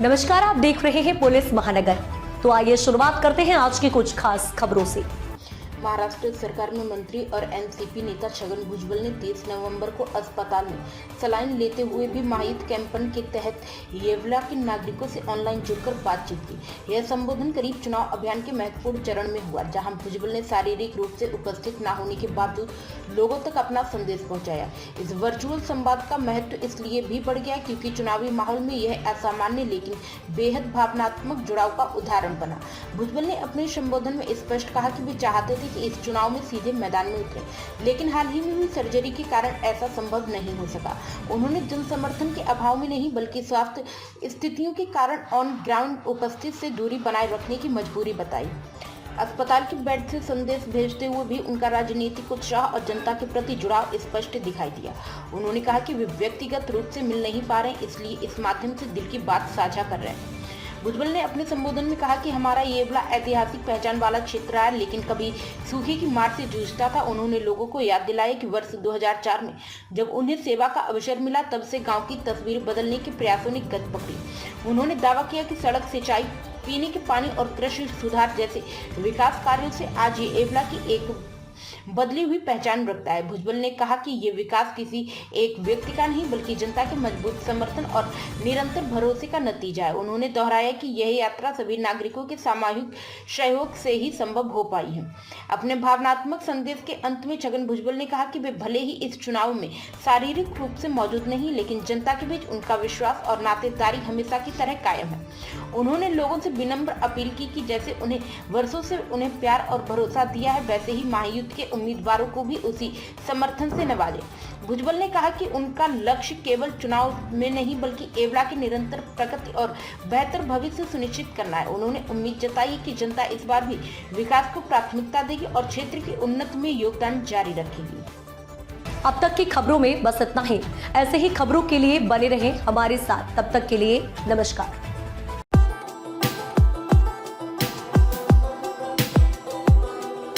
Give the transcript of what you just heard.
नमस्कार, आप देख रहे हैं पुलिस महानगर। तो आइए शुरुआत करते हैं आज की कुछ खास खबरों से। महाराष्ट्र सरकार में मंत्री और एनसीपी नेता छगन भुजबल ने 30 नवंबर को अस्पताल में सलाइन लेते हुए भी महायुद्ध कैंपेन के तहत येवला के नागरिकों से ऑनलाइन जुड़कर बातचीत की। यह संबोधन करीब चुनाव अभियान के महत्वपूर्ण चरण में हुआ, जहां भुजबल ने शारीरिक रूप से उपस्थित न होने के बावजूद लोगों तक अपना संदेश पहुंचाया। इस वर्चुअल संवाद का महत्व इसलिए भी बढ़ गया क्योंकि चुनावी माहौल में यह असामान्य लेकिन बेहद भावनात्मक जुड़ाव का उदाहरण बना। भुजबल ने अपने संबोधन में स्पष्ट कहा कि वे चाहते थे कि इस चुनाव में सीधे मैदान में उतरे, लेकिन हाल ही में हुई सर्जरी के कारण ऐसा संभव नहीं हो सका। उन्होंने जन समर्थन के अभाव में नहीं बल्कि स्वास्थ्य स्थितियों के कारण ऑन ग्राउंड उपस्थित से दूरी बनाए रखने की मजबूरी बताई। अस्पताल के बेड से संदेश भेजते हुए भी उनका राजनीतिक उत्साह और जनता के प्रति जुड़ाव स्पष्ट दिखाई दिया। उन्होंने कहा कि वे व्यक्तिगत रूप से मिल नहीं पा रहे, इसलिए इस माध्यम से दिल की बात साझा कर रहे हैं। भुजबल ने अपने संबोधन में कहा कि हमारा येवला ऐतिहासिक पहचान वाला क्षेत्र है, लेकिन कभी सूखे की मार से जूझता था। उन्होंने लोगों को याद दिलाया कि वर्ष 2004 में जब उन्हें सेवा का अवसर मिला, तब से गांव की तस्वीर बदलने के प्रयासों ने गति पकड़ी। उन्होंने दावा किया कि सड़क, सिंचाई, पीने के पानी और कृषि सुधार जैसे विकास कार्यों से आज ये येवला की एक बदली हुई पहचान रखता है। भुजबल ने कहा कि ये विकास किसी एक व्यक्ति का नहीं बल्कि जनता के मजबूत समर्थन और निरंतर भरोसे का नतीजा है। उन्होंने दोहराया कि यह यात्रा सभी नागरिकों के सामूहिक सहयोग से ही संभव हो पाई है। अपने भावनात्मक संदेश के अंत में छगन भुजबल ने कहा कि वे भले ही इस चुनाव में शारीरिक रूप से मौजूद नहीं, लेकिन जनता के बीच उनका विश्वास और नातेदारी हमेशा की तरह कायम है। उन्होंने लोगों से विनम्र अपील की कि जैसे उन्हें वर्षों से उन्हें प्यार और भरोसा दिया है, वैसे ही महायुद्ध के उम्मीदवारों को भी उसी समर्थन से नवाजे। भुजबल ने कहा कि उनका लक्ष्य केवल चुनाव में नहीं बल्कि येवला की निरंतर प्रगति और बेहतर भविष्य सुनिश्चित करना है। उन्होंने उम्मीद जताई कि जनता इस बार भी विकास को प्राथमिकता देगी और क्षेत्र की उन्नति में योगदान जारी रखेगी। अब तक की खबरों में बस इतना ही। ऐसे ही खबरों के लिए बने रहें हमारे साथ। तब तक के लिए नमस्कार।